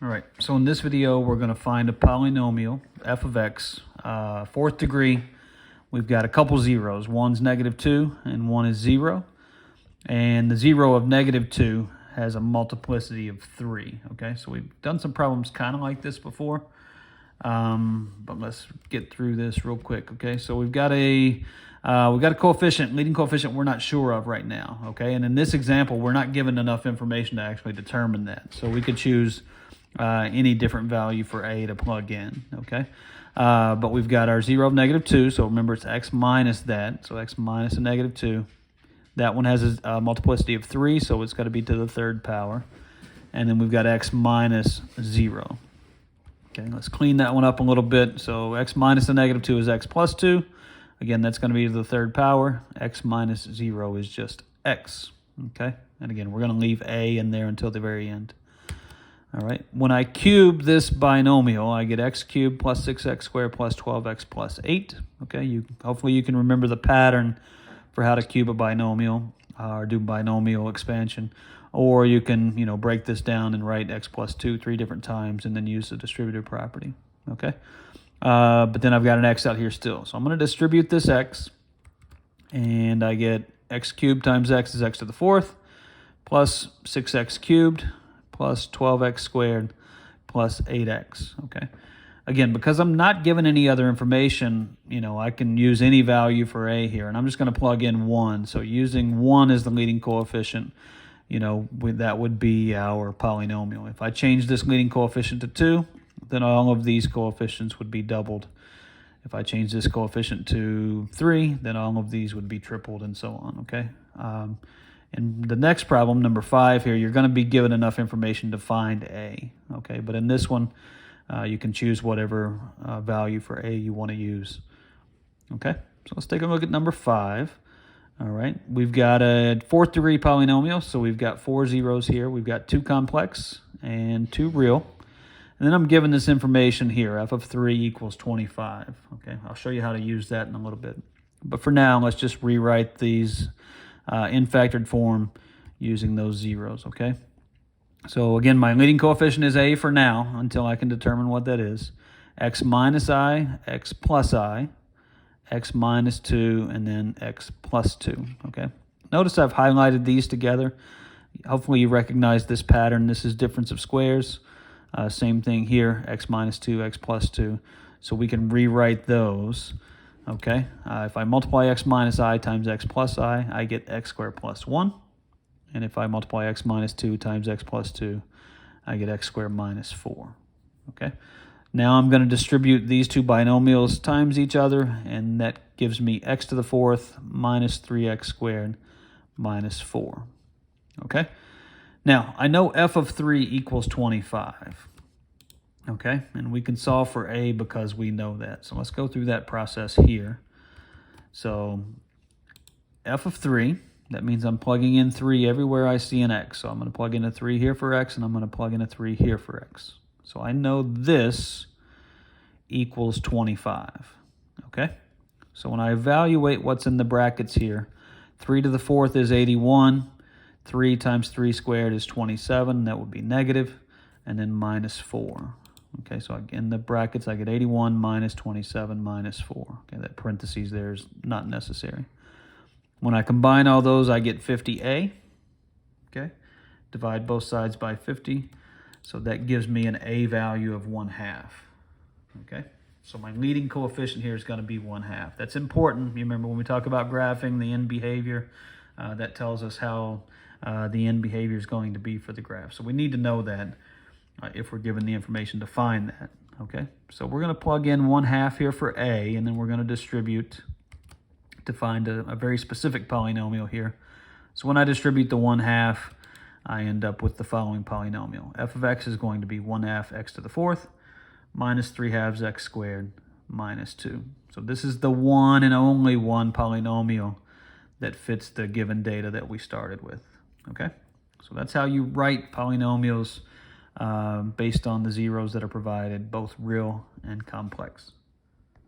All right, so in this video, we're going to find a polynomial, f of x, fourth degree. We've got a couple zeros. One's -2 and one is 0. And the 0 of -2 has a multiplicity of 3, okay? So we've done some problems kind of like this before, but let's get through this real quick, okay? So we've got a coefficient, leading coefficient we're not sure of right now, okay? And in this example, we're not given enough information to actually determine that. So we could choose any different value for a to plug in, okay? But we've got our 0 of -2, so remember it's x minus that, so x minus a -2. That one has a multiplicity of 3, so it's got to be to the third power. And then we've got x minus 0. Okay, let's clean that one up a little bit. So x minus a -2 is x plus 2. Again, that's going to be to the third power. X minus 0 is just x, okay? And again, we're going to leave a in there until the very end. All right, when I cube this binomial, I get x cubed plus 6x squared plus 12x plus 8. Okay, hopefully you can remember the pattern for how to cube a binomial or do binomial expansion. Or you can, break this down and write x plus 2 3 different times and then use the distributive property. Okay, but then I've got an x out here still. So I'm going to distribute this x, and I get x cubed times x is x to the fourth plus 6x cubed plus 12x squared plus 8x, okay? Again, because I'm not given any other information, I can use any value for a here, and I'm just going to plug in 1. So using 1 as the leading coefficient, that would be our polynomial. If I change this leading coefficient to 2, then all of these coefficients would be doubled. If I change this coefficient to 3, then all of these would be tripled and so on, okay? In the next problem, number 5 here, you're going to be given enough information to find a, okay? But in this one, you can choose whatever value for a you want to use, okay? So let's take a look at number 5. All right, we've got a fourth degree polynomial, so we've got 4 zeros here. We've got 2 complex and 2 real. And then I'm given this information here, f of 3 equals 25, okay? I'll show you how to use that in a little bit. But for now, let's just rewrite these in factored form using those zeros, okay? So again, my leading coefficient is a for now until I can determine what that is. X minus I, x plus I, x minus 2, and then x plus 2, okay? Notice I've highlighted these together. Hopefully you recognize this pattern. This is difference of squares. Same thing here, x minus 2, x plus 2. So we can rewrite those. Okay, if I multiply x minus I times x plus I get x squared plus 1. And if I multiply x minus 2 times x plus 2, I get x squared minus 4. Okay, now I'm going to distribute these two binomials times each other, and that gives me x to the fourth minus 3x squared minus 4. Okay, now I know f of 3 equals 25. Okay, and we can solve for a because we know that. So let's go through that process here. So f of 3, that means I'm plugging in 3 everywhere I see an x. So I'm going to plug in a 3 here for x, and I'm going to plug in a 3 here for x. So I know this equals 25. Okay, so when I evaluate what's in the brackets here, 3 to the fourth is 81. 3 times 3 squared is 27. That would be negative, and then minus 4. Okay, so in the brackets, I get 81 minus 27 minus 4. Okay, that parentheses there is not necessary. When I combine all those, I get 50a. Okay, divide both sides by 50. So that gives me an a value of 1/2. Okay, so my leading coefficient here is going to be 1/2. That's important. You remember when we talk about graphing the end behavior, that tells us how the end behavior is going to be for the graph. So we need to know that if we're given the information to find that, okay? So we're going to plug in 1/2 here for a, and then we're going to distribute to find a very specific polynomial here. So when I distribute the 1/2, I end up with the following polynomial. F of x is going to be 1/2 x to the fourth minus 3/2 x squared minus 2. So this is the one and only one polynomial that fits the given data that we started with, okay? So that's how you write polynomials based on the zeros that are provided, both real and complex.